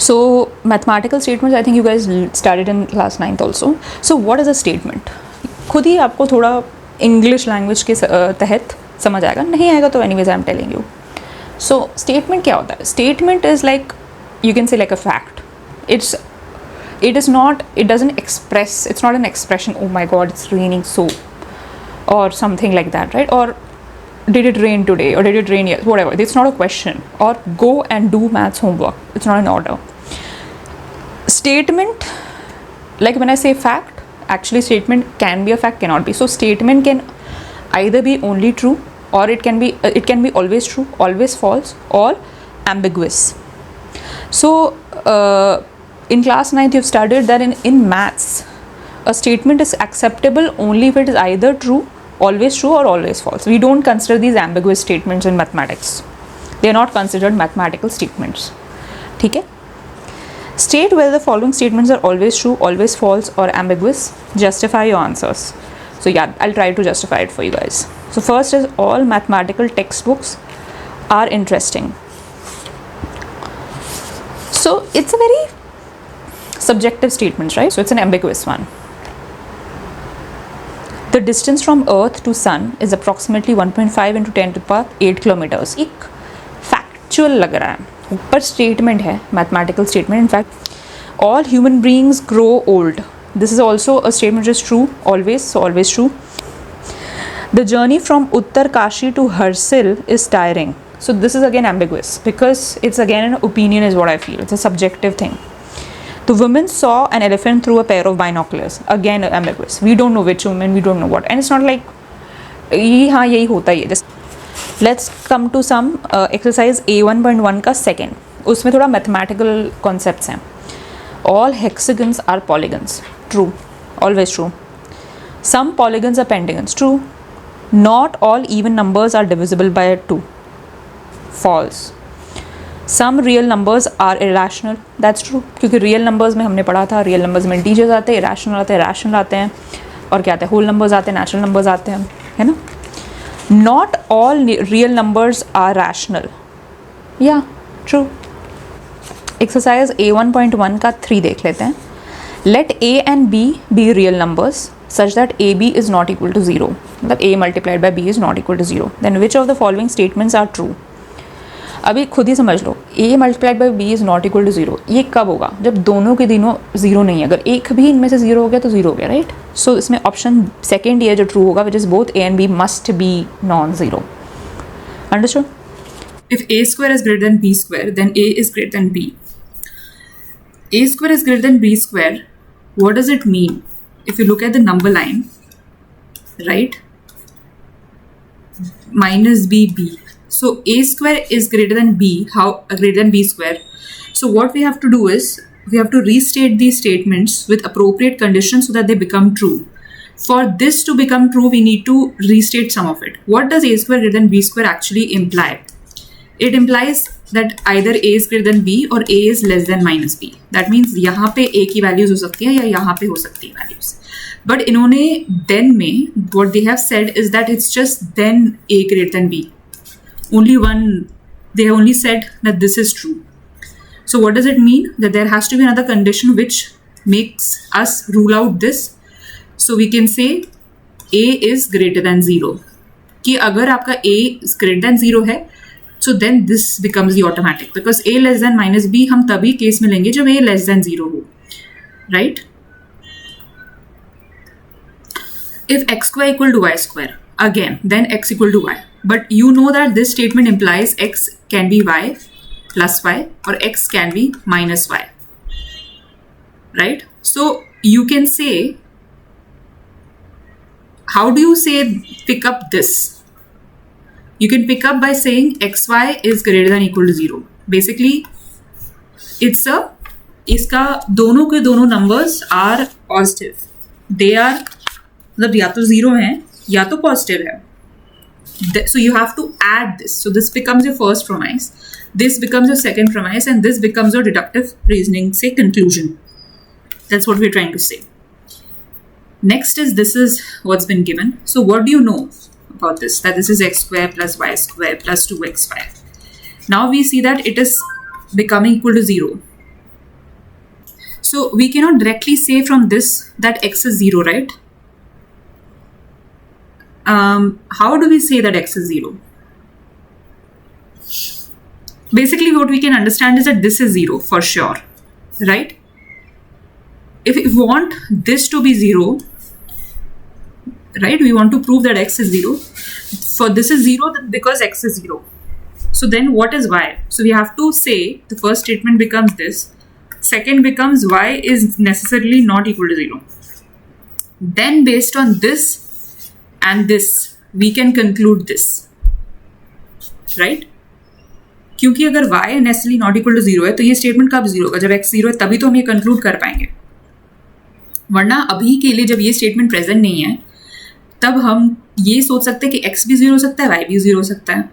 So mathematical statements, I think you guys studied in class 9th also. So what is a statement? खुद ही आपको थोड़ा English language के तहत समझ आएगा, नहीं आएगा तो anyways I am telling you. So statement क्या होता है? Statement is like, you can say like a fact. It is not, it doesn't express, it's not an expression, oh my god it's raining so, or something like that, right? Or did it rain today, or did it rain yes, whatever. It's not a question. Or go and do maths homework, it's not an order. Statement, like when I say fact, actually statement can be a fact, cannot be. So statement can either be only true, or it can be always true, always false, or ambiguous. So in class 9th you've studied that in maths a statement is acceptable only if it is either true, always true, or always false. We don't consider these ambiguous statements in mathematics. They are not considered mathematical statements. ठीक है? State whether the following statements are always true, always false, or ambiguous. Justify your answers. So yeah, I'll try to justify it for you guys. So first is, all mathematical textbooks are interesting. So it's a very subjective statement, right? So it's an ambiguous one. The distance from Earth to Sun is approximately 1.5 into 10 to the power 8 kilometers. एक factual लग रहा है, पर statement है, mathematical statement. In fact, all human beings grow old. This is also a statement which is true, always, so always true. The journey from Uttarkashi to Harsil is tiring. So this is again ambiguous because it's again an opinion is what I feel. It's a subjective thing. The woman saw an elephant through a pair of binoculars. Again ambiguous. We don't know which woman, we don't know what. And it's not like ये हाँ यही होता ही है. Just let's come to some exercise A1.1 का second. उसमें थोड़ा mathematical concepts हैं. All hexagons are polygons. True. Always true. Some polygons are pentagons. True. Not all even numbers are divisible by 2. False. Some real numbers are irrational. That's true. क्योंकि real numbers में हमने पढ़ा था, real numbers में integers आते हैं, irrational आते हैं, rational आते हैं, और क्या आते हैं, whole numbers आते हैं, natural numbers आते हैं, है ना? Not all real numbers are rational. Yeah, true. Exercise A1.1 का 3 देख लेते हैं. Let A and B be real numbers such that AB is not equal to 0. मतलब A multiplied by B is not equal to 0. Then which of the following statements are true? अभी खुद ही समझ लो, A multiplied by B is not equal to 0. ये कब होगा? जब दोनों के दिनों 0 नहीं है. अगर एक भी इनमें से 0 हो गया तो 0 हो गया, राइट? सो इसमें ऑप्शन सेकेंड ये जो ट्रू होगा, which is both A and B must be non zero. Understood? If A square is greater than B square, then A is greater than B. A square is greater than B square. What does it mean? If you look at the number line, right? Minus B, B. So A square is greater than B. How greater than B square? So what we have to do is we have to restate these statements with appropriate conditions so that they become true. For this to become true, we need to restate some of it. What does A square greater than B square actually imply? It implies that either A is greater than B or A is less than minus B. That means यहाँ पे A की values हो सकती है या यहाँ पे हो सकती है values. But इन्होंने then में what they have said is that it's just then A greater than B. Only one, they have only said that this is true. So what does it mean? That there has to be another condition which makes us rule out this. So we can say A is greater than 0. कि अगर आपका A is greater than 0 है, so then this becomes the automatic. Because A less than minus B हम तभी case में लेंगे जब A less than 0 हो. Right? If x square equal to y square, again, then x equal to y. But you know that this statement implies x can be y plus y or x can be minus y. Right? So you can say, how do you say pick up this? You can pick up by saying xy is greater than equal to 0. Basically, इसका दोनों के दोनों numbers are positive. They are मतलब या तो 0 हैं या तो positive है. So you have to add this. So this becomes your first premise, this becomes your second premise, and this becomes your deductive reasoning, say conclusion. That's what we're trying to say. Next is, this is what's been given. So what do you know about this? That this is x square plus y square plus 2xy. Now we see that it is becoming equal to 0. So we cannot directly say from this that x is 0, right? How do we say that x is 0? Basically, what we can understand is that this is 0 for sure, right? If we want this to be 0, right, we want to prove that x is 0. For this is 0 because x is 0. So then what is y? So we have to say the first statement becomes this. Second becomes y is necessarily not equal to 0. Then based on this and this, we can conclude this, right? क्योंकि अगर y necessarily not equal to 0 है तो ये statement कब 0 होगा? जब x 0 है तभी तो हम ये कंक्लूड कर पाएंगे, वरना अभी के लिए जब ये स्टेटमेंट प्रेजेंट नहीं है तब हम ये सोच सकते हैं कि x भी 0 हो सकता है, y भी 0 हो सकता है,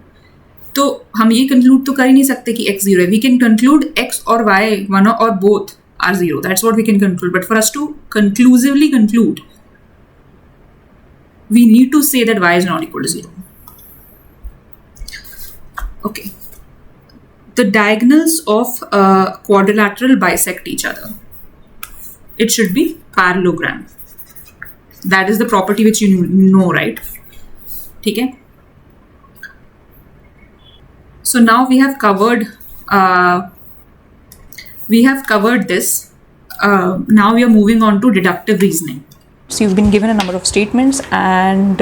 तो हम ये कंक्लूड तो कर ही नहीं सकते कि x 0 है. वी कैन कंक्लूड x और y वन और both are 0. That's what we can conclude. But for us to conclusively conclude we need to say that y is not equal to 0. Okay. The diagonals of a quadrilateral bisect each other. It should be parallelogram. That is the property which you know, right? ठीक है? So now we have covered this. Now we are moving on to deductive reasoning. So you've been given a number of statements and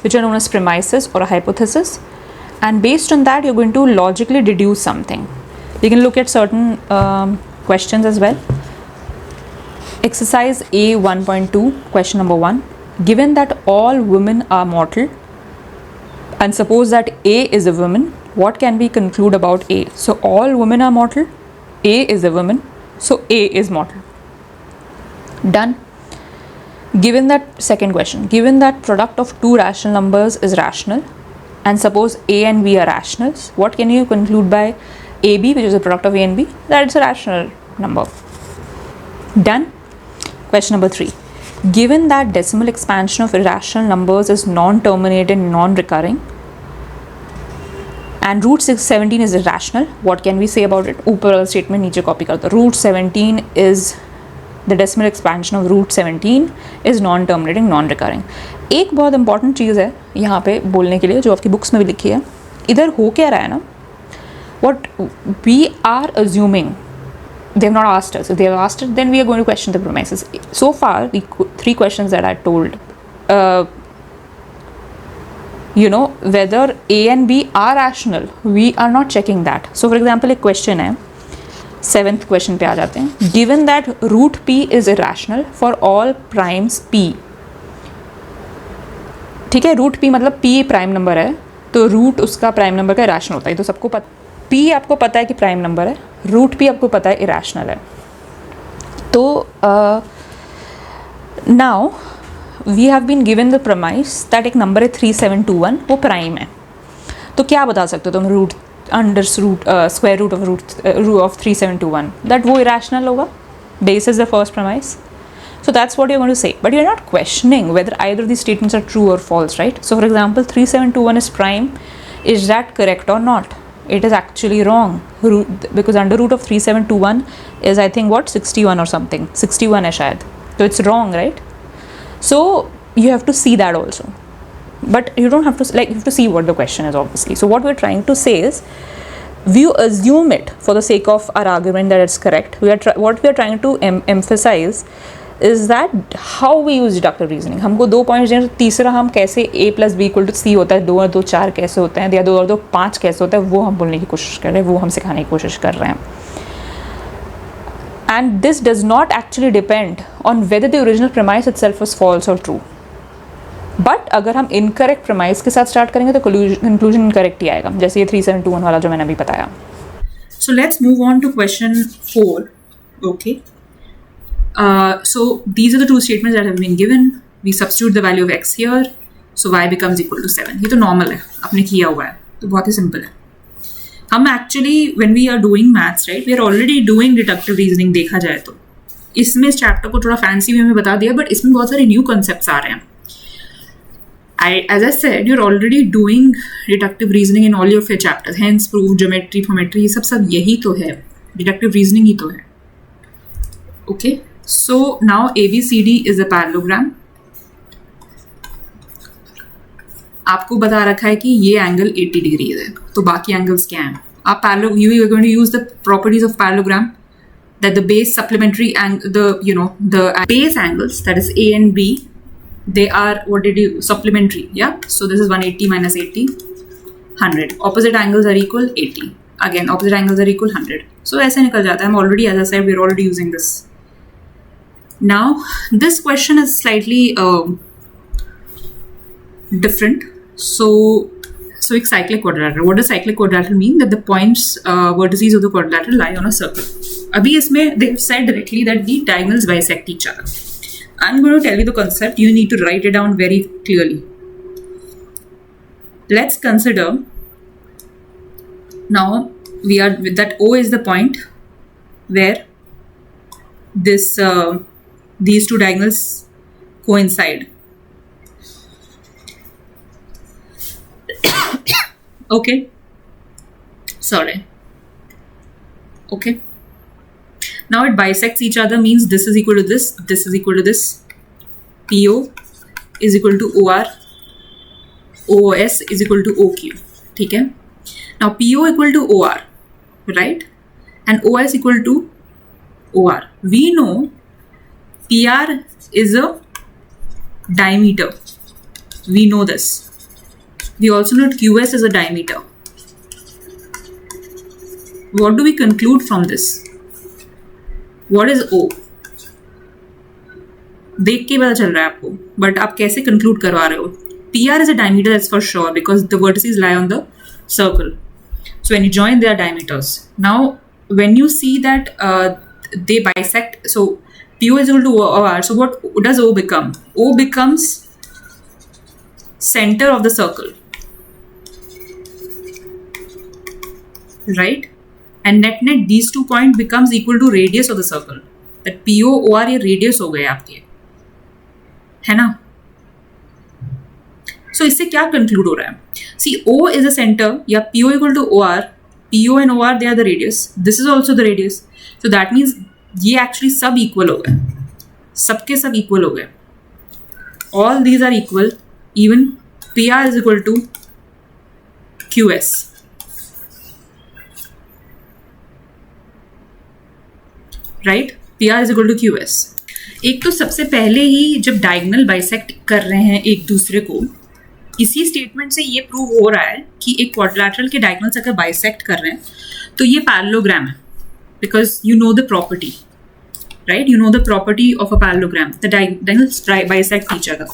which are known as premises or a hypothesis, and based on that you're going to logically deduce something. You can look at certain questions as well. Exercise A 1.2, question number 1. Given that all women are mortal, and suppose that A is a woman, what can we conclude about A? So all women are mortal, A is a woman, so A is mortal. Done. Given that, second question, given that product of two rational numbers is rational, and suppose A and B are rationals, what can you conclude by AB, which is the product of A and B? That it's a rational number. Done. Question number 3. Given that decimal expansion of irrational numbers is non-terminated and non-recurring, and root 17 is irrational, what can we say about it? ऊपर वाला statement नीचे copy कर दो. Root 17 is the decimal expansion of root 17 is non-terminating, non-recurring. एक बहुत important चीज़ है यहाँ पे बोलने के लिए जो आपकी बुक्स में भी लिखी है. इधर हो क्या रहा है ना, what we are assuming, they have not asked us. If they have asked it, then we are going to question the premises. So far, the 3 questions that I told, whether A and B are rational, we are not checking that. So for example, एक question है, 7th question पे आ जाते हैं. Given that root P is irrational for all primes P, ठीक है, root P मतलब P prime number है तो रूट उसका प्राइम नंबर का इरेशनल होता है. तो सबको P आपको पता है कि प्राइम नंबर है, रूट P आपको पता है इरेशनल है. तो now we have been given the premise that एक नंबर है 3721 वो प्राइम है. तो क्या बता सकते हो तुम root under root square root of 3721 that वो इरेशनल होगा. Base is the first premise. So that's what you're going to say, but you're not questioning whether either of these statements are true or false, right? So for example, 3721 is prime. Is that correct or not? It is actually wrong, because under root of 3721 is, I think, what, 61 or something, 61 hai shayad. So it's wrong, right? So you have to see that also, but you don't have to, like, you have to see what the question is, obviously. So what we're trying to say is, we assume it for the sake of our argument that it's correct. What we are trying to emphasize is that how we use deductive reasoning. हमको 2 points दें, तो तीसरा हम कैसे a + b = c होता है, 2 और 2 4 कैसे होते हैं, या 2 और 2 5 कैसे होता है, वो हम बोलने की कोशिश कर रहे हैं, वो हम सिखाने की कोशिश कर रहे हैं. And this does not actually depend on whether the original premise itself was false or true. But अगर हम incorrect premise के साथ स्टार्ट करेंगे तो conclusion incorrect ही आएगा, जैसे ये 3721 वाला जो मैंने अभी बताया. So let's move on to question 4. Okay. So these are the 2 statements that have been given. We substitute the value of x here, so y becomes equal to 7. ये तो normal है, आपने किया हुआ है, तो बहुत ही simple है. हम actually when we are doing maths, right, we are already doing deductive reasoning. देखा जाए तो इसमें इस चैप्टर को थोड़ा फैंसी वे में बता दिया, बट इसमें बहुत सारे न्यू कॉन्सेप्ट्स आ रहे हैं. As I said, you're already doing deductive reasoning in all of your chapters. Hence, proof, geometry, geometry, ये सब यही तो है, deductive reasoning ही तो है. Okay, so now ABCD is a parallelogram. आपको बता रखा है कि ये एंगल 80 डिग्री है, तो बाकी एंगल्स क्या हैं? आप you are going to use the properties of parallelogram, that the base supplementary and the base angles, that is A and B, they are supplementary. Yeah, so this is 180 minus 80, 100. Opposite angles are equal 80. Again, opposite angles are equal 100. So ऐसे निकल जाता है. I'm already, as I said, we're already using this. Now this question is slightly different. So it's cyclic quadrilateral. What does cyclic quadrilateral mean? That the points, vertices of the quadrilateral lie on a circle. Abhi isme they've said directly that the diagonals bisect each other. I'm going to tell you the concept. You need to write it down very clearly. Let's consider now we are with that O is the point where this these two diagonals coincide. Okay, sorry. Okay, now it bisects each other, means this is equal to this, this is equal to this. PO is equal to OR, OS is equal to OQ. ठीक है? Now PO equal to OR, right? And OS equal to OR. We know PR is a diameter. We know this. We also know QS is a diameter. What do we conclude from this? What is O? देख के पता चल रहा है आपको, but आप कैसे conclude करवा रहे हो? PR is a diameter, that's for sure, because the vertices lie on the circle. So when you join their diameters. Now when you see that they bisect, so PO is equal to OR, so what does O become? O becomes center of the circle. Right? And net these 2 points becomes equal to radius of the circle. That PO OR ये radius हो गए आपके, है ना? So इससे क्या conclude हो रहा है? See, O is a center, या PO equal to OR. PO and OR they are the radius. This is also the radius. So that means ये actually सब equal हो गए. सबके सब equal हो गए. All these are equal. Even PR is equal to QS. Right, PR is equal to QS. एक तो सबसे पहले ही जब डायगोनल बाइसेक्ट कर रहे हैं एक दूसरे को, इसी स्टेटमेंट से ये प्रूव हो रहा है कि एक क्वाड्रिलैटरल के डायगोनल्स अगर बाइसेक्ट कर रहे हैं तो ये पैरेललोग्राम है, because you know the property, right? You know the property of a parallelogram, the diagonals bisect each other.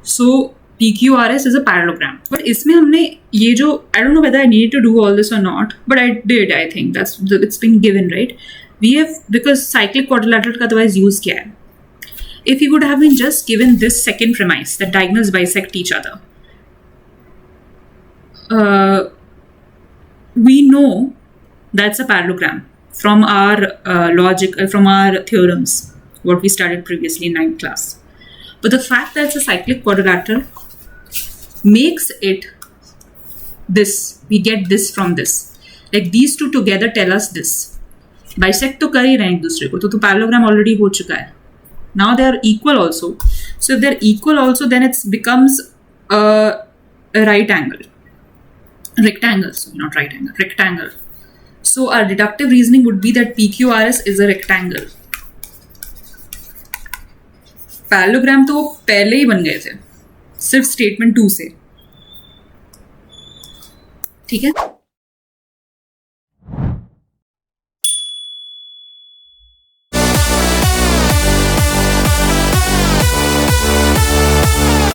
So PQRS is a parallelogram. But इसमें हमने ये जो, I don't know whether I need to do all this or not, but I did. I think it's been given, right? We have, because cyclic quadrilateral का otherwise use क्या है? If he would have been just given this second premise that diagonals bisect each other, we know that's a parallelogram from our logic, from our theorems, what we studied previously in 9th class. But the fact that it's a cyclic quadrilateral makes it this. We get this from this. Like these two together tell us this. Bisect तो कर ही रहे हैं एक दूसरे को, तो parallelogram already हो चुका है. Now they are equal also. So if they're equal also, then it becomes a right angle. Rectangle, so not right angle, rectangle. So our deductive reasoning would be that PQRS is a rectangle. Parallelogram तो पहले ही बन गए थे सिर्फ statement 2 से, ठीक है?